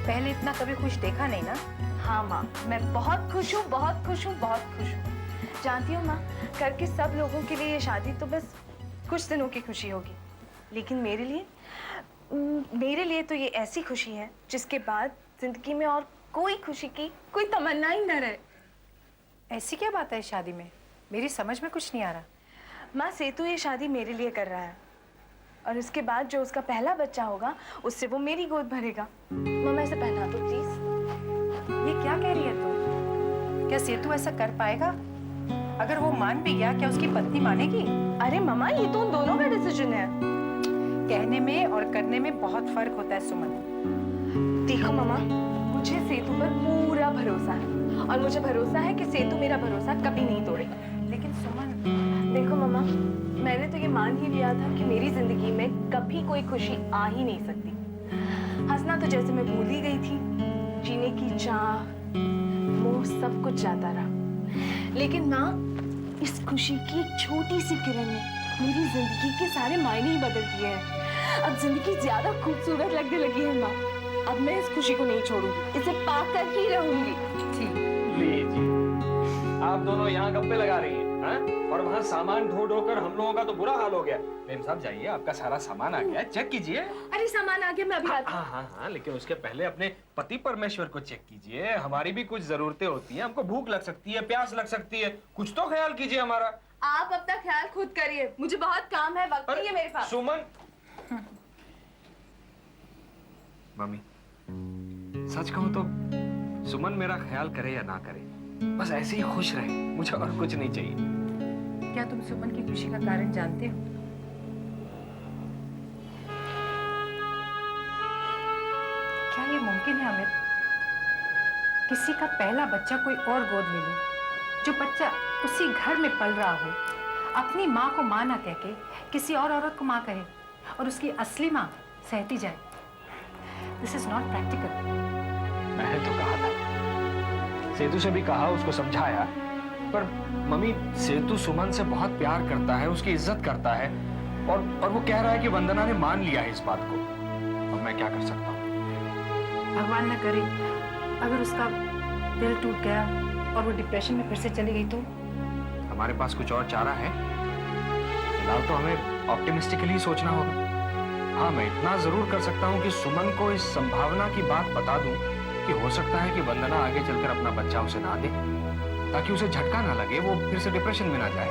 पहले इतना कभी खुश देखा नहीं ना। हाँ माँ, मैं बहुत खुश हूँ, बहुत खुश हूँ, बहुत खुश हूँ। जानती हूँ माँ, घर के सब लोगों के लिए ये शादी तो बस कुछ दिनों की खुशी होगी, लेकिन मेरे लिए तो ये ऐसी खुशी है जिसके बाद जिंदगी में और कोई खुशी की कोई तमन्ना ही न रहे। ऐसी क्या बात है शादी में? मेरी समझ में कुछ नहीं आ रहा। माँ, सेतु ये शादी मेरे लिए कर रहा है और उसके बाद जो उसका पहला बच्चा होगा उससे वो मेरी गोद भरेगा। मम्मा इसे पहना दो प्लीज। ये क्या कह रही है तू? क्या सेतु ऐसा कर पाएगा? अगर वो मान भी गया, क्या उसकी पत्नी मानेगी? अरे मम्मा, ये तो उन दोनों का डिसीजन है। कहने में और करने में बहुत फर्क होता है सुमन। देखो मम्मा, मुझे सेतु पर पूरा भरोसा है और मुझे भरोसा है कि सेतु मेरा भरोसा कभी नहीं तोड़ेगा। लेकिन सुमन, देखो मम्मा, मैंने तो ये मान ही लिया था कि मेरी जिंदगी में कभी कोई खुशी आ ही नहीं सकती। हंसना तो जैसे मैं भूल ही गई थी, जीने की चाह, मोह सब कुछ जाता रहा। लेकिन माँ, इस खुशी की एक छोटी सी किरण ने मेरी जिंदगी के सारे मायने ही बदल दिए हैं। अब जिंदगी ज्यादा खूबसूरत लगने लगी है माँ। अब मैं इस खुशी को नहीं छोड़ूंगी, इसे पाकर ही रहूंगी। लीजिए, आप दोनों यहाँ गप्पे लगा रही हैं, हाँ? और वहाँ सामान ढो ढो कर हम लोगों का तो बुरा हाल हो गया। मेम साहब जाइए, आपका सारा सामान आ गया है, चेक कीजिए। अरे सामान आ गया, मैं अभी आती हूँ। हाँ, लेकिन उसके पहले अपने पति परमेश्वर को चेक कीजिए। हमारी भी कुछ जरूरतें होती हैं, हमको भूख लग सकती है, प्यास लग सकती है, कुछ तो ख्याल कीजिए हमारा। आप अपना ख्याल खुद करिए, मुझे बहुत काम है, वक्त नहीं है मेरे पास। सुमन, मम्मी सच कहूं तो सुमन मेरा ख्याल करे या ना करे, बस ऐसे ही खुश रहे, मुझे और कुछ नहीं चाहिए। क्या तुम सुमन की खुशी का कारण जानते हो? क्या ये मुमकिन है अमित? किसी का पहला बच्चा कोई और गोद ले ले, जो बच्चा उसी घर में पल रहा हो, अपनी माँ को माँ ना कह के किसी और औरत को माँ कहे और उसकी असली माँ सहती जाए। This is not practical. मैंने तो कहा था, सेतु से भी कहा, उसको समझाया, पर मम्मी सेतु सुमन से बहुत प्यार करता है, उसकी इज्जत करता है और वो कह रहा है कि वंदना ने मान लिया है इस बात को। अब मैं क्या कर सकता हूँ? भगवान न करे अगर उसका दिल टूट गया और वो डिप्रेशन में फिर से चली गई तो? हमारे पास कुछ और चारा है? फिलहाल तो हमें ऑप्टिमिस्टिकली सोचना होगा। हाँ, मैं इतना जरूर कर सकता हूँ कि सुमन को इस संभावना की बात बता दूं कि हो सकता है कि वंदना आगे चलकर अपना बच्चा उसे ना दे, ताकि उसे झटका ना लगे, वो फिर से डिप्रेशन में ना जाए।